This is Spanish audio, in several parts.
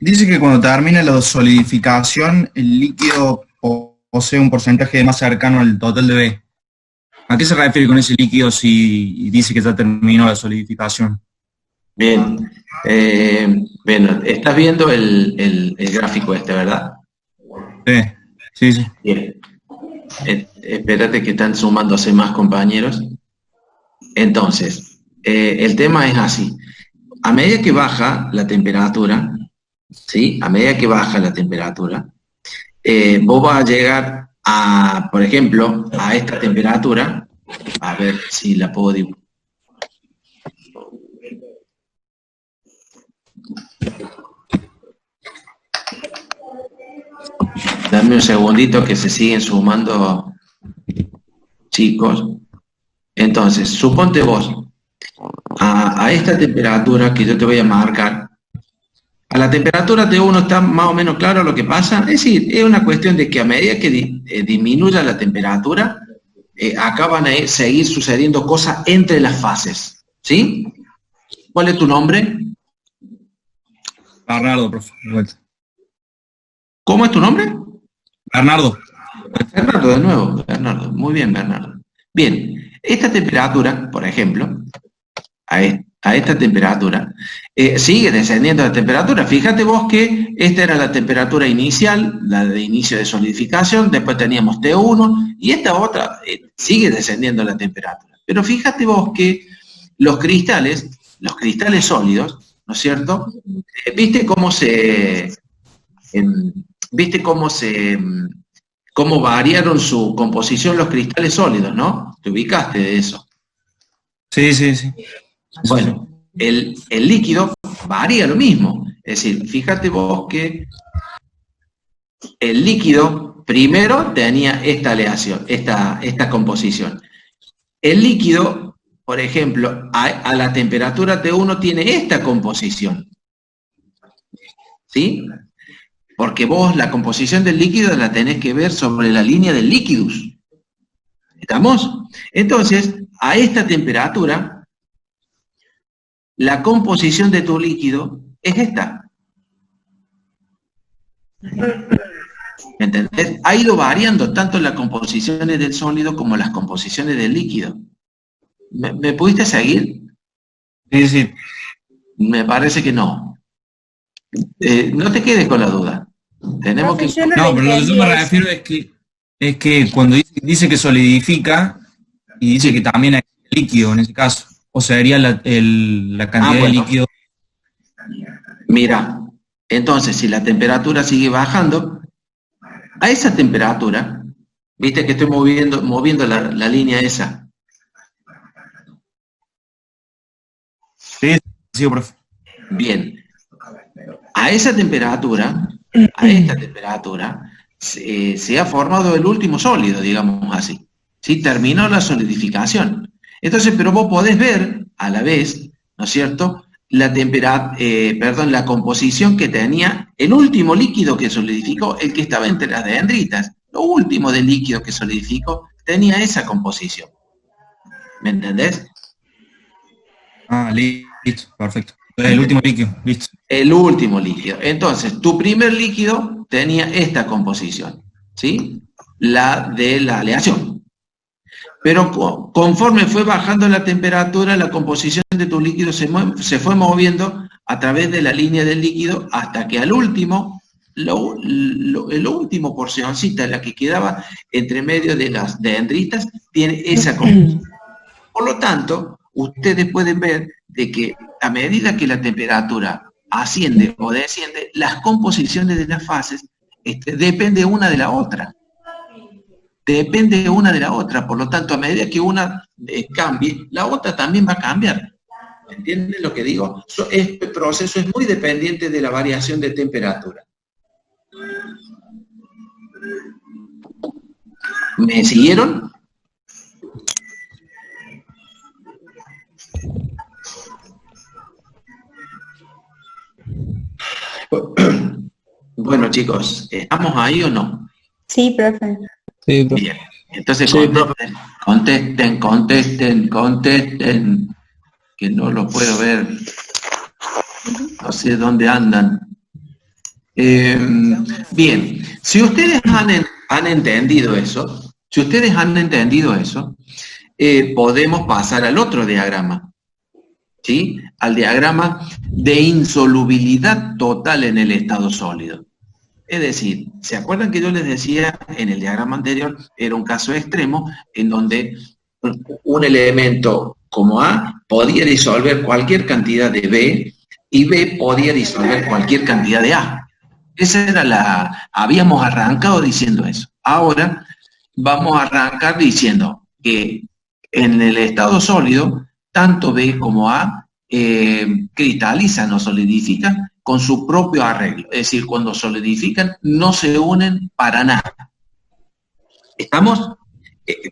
Dice que cuando termina la solidificación, el líquido posee un porcentaje de más cercano al total de B. ¿A qué se refiere con ese líquido si dice que ya terminó la solidificación? Bien. Bueno, estás viendo el gráfico este, ¿verdad? Sí, sí. Bien. Espérate que están sumándose más compañeros. Entonces, el tema es así. A medida que baja la temperatura, ¿sí? A medida que baja la temperatura, vos vas a llegar a, por ejemplo, a esta temperatura. A ver si la puedo dibujar. Dame un segundito que se siguen sumando chicos. Entonces, suponte vos, a esta temperatura que yo te voy a marcar, a la temperatura T1 está más o menos claro lo que pasa. Es decir, es una cuestión de que a medida que disminuya la temperatura, acá van a seguir sucediendo cosas entre las fases. ¿Sí? ¿Cuál es tu nombre? Bernardo, profe. ¿Cómo es tu nombre? Bernardo. Bernardo, de nuevo. Bernardo. Muy bien, Bernardo. Bien, esta temperatura, por ejemplo, a esta temperatura, sigue descendiendo la temperatura. Fíjate vos que esta era la temperatura inicial, la de inicio de solidificación, después teníamos T1, y esta otra sigue descendiendo la temperatura. Pero fíjate vos que los cristales sólidos, ¿no es cierto? ¿Viste cómo variaron su composición los cristales sólidos, ¿no? ¿Te ubicaste de eso? Sí, sí, sí. Bueno, el líquido varía lo mismo. Es decir, fíjate vos que el líquido primero tenía esta aleación, esta composición. El líquido, por ejemplo, a la temperatura T1 tiene esta composición. ¿Sí? Porque vos la composición del líquido la tenés que ver sobre la línea del liquidus. ¿Estamos? Entonces, a esta temperatura, la composición de tu líquido es esta. ¿Me entendés? Ha ido variando tanto las composiciones del sólido como las composiciones del líquido. ¿Me pudiste seguir? Sí, sí. Me parece que no. No te quedes con la duda. Tenemos que... No, pero lo que yo me refiero es que cuando dice que solidifica y dice que también hay líquido en ese caso, o sea, sería la cantidad de líquido. Mira, entonces si la temperatura sigue bajando, a esa temperatura, viste que estoy moviendo la línea esa. Sí, sí, profe. Bien. A esa temperatura, a esta temperatura, se ha formado el último sólido, digamos así. ¿Sí? Terminó la solidificación. Entonces, pero vos podés ver, a la vez, ¿no es cierto?, la composición que tenía el último líquido que solidificó, el que estaba entre las dendritas. Lo último del líquido que solidificó tenía esa composición. ¿Me entendés? Ah, listo, perfecto. El último líquido, listo. El último líquido. Entonces, tu primer líquido tenía esta composición, ¿sí? La de la aleación. Pero conforme fue bajando la temperatura, la composición de tu líquido se fue moviendo a través de la línea del líquido hasta que al último, el último porcioncita, la que quedaba entre medio de las dendritas, tiene esa composición. Por lo tanto, ustedes pueden ver de que a medida que la temperatura asciende o desciende, las composiciones de las fases depende una de la otra. Depende una de la otra, por lo tanto, a medida que una cambie, la otra también va a cambiar. ¿Entienden lo que digo? Este proceso es muy dependiente de la variación de temperatura. ¿Me siguieron? Bueno, chicos, ¿estamos ahí o no? Sí, profe. Sí, profe. Bien, entonces contesten, que no lo puedo ver. No sé dónde andan. Bien, si ustedes han entendido eso, podemos pasar al otro diagrama, ¿sí? Al diagrama de insolubilidad total en el estado sólido. Es decir, ¿se acuerdan que yo les decía en el diagrama anterior? Era un caso extremo en donde un elemento como A podía disolver cualquier cantidad de B y B podía disolver cualquier cantidad de A. Esa era habíamos arrancado diciendo eso. Ahora vamos a arrancar diciendo que en el estado sólido, tanto B como A cristalizan o solidifican con su propio arreglo. Es decir, cuando solidifican no se unen para nada. ¿Estamos?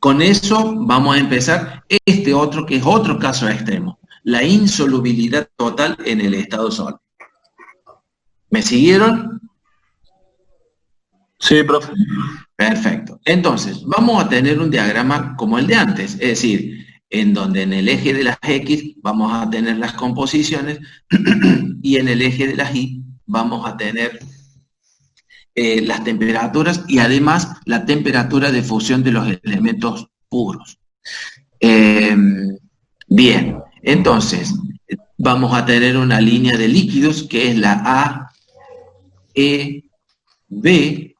Con eso vamos a empezar este otro, que es otro caso extremo. La insolubilidad total en el estado sólido. ¿Me siguieron? Sí, profe. Perfecto. Entonces, vamos a tener un diagrama como el de antes, es decir, en donde en el eje de las X vamos a tener las composiciones y en el eje de las Y vamos a tener las temperaturas y además la temperatura de fusión de los elementos puros. Bien, entonces vamos a tener una línea de líquidos que es la A, E, B,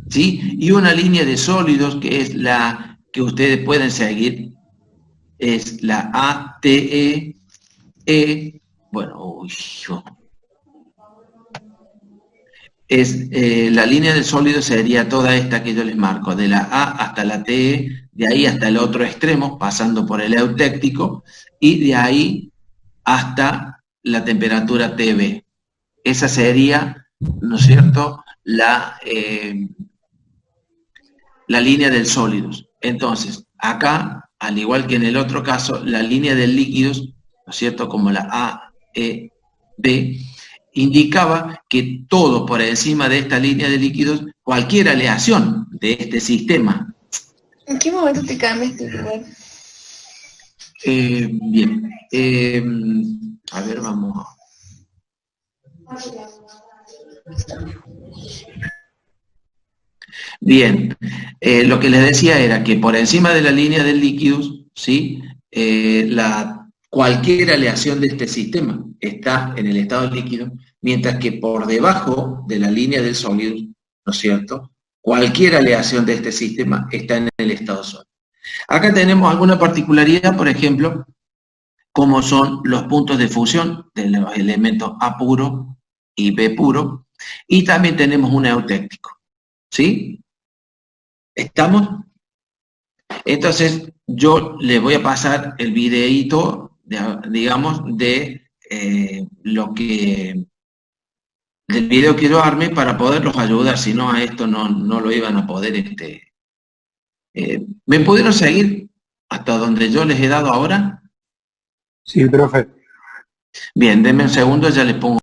¿sí? Y una línea de sólidos que es la que ustedes pueden seguir, es la A, T, E, bueno, la línea de sólidos sería toda esta que yo les marco, de la A hasta la TE, de ahí hasta el otro extremo, pasando por el eutéctico, y de ahí hasta la temperatura TB. Esa sería, ¿no es cierto?, la línea del sólidos. Entonces, acá, al igual que en el otro caso, la línea de líquidos, ¿no es cierto?, como la A, E, B, indicaba que todo por encima de esta línea de líquidos, cualquier aleación de este sistema. ¿En qué momento te cambiaste de lugar? Bien. A ver, vamos. Bien. Lo que les decía era que por encima de la línea de líquidos, ¿sí? Cualquier aleación de este sistema está en el estado líquido, mientras que por debajo de la línea del sólido, ¿no es cierto?, cualquier aleación de este sistema está en el estado sólido. Acá tenemos alguna particularidad, por ejemplo, como son los puntos de fusión de los elementos A puro y B puro, y también tenemos un eutéctico, ¿sí? ¿Estamos? Entonces, yo les voy a pasar el videíto, digamos, de del video que yo armé para poderlos ayudar, si no a esto no lo iban a poder. ¿Me pudieron seguir hasta donde yo les he dado ahora? Sí, profe. Bien, denme un segundo, ya les pongo.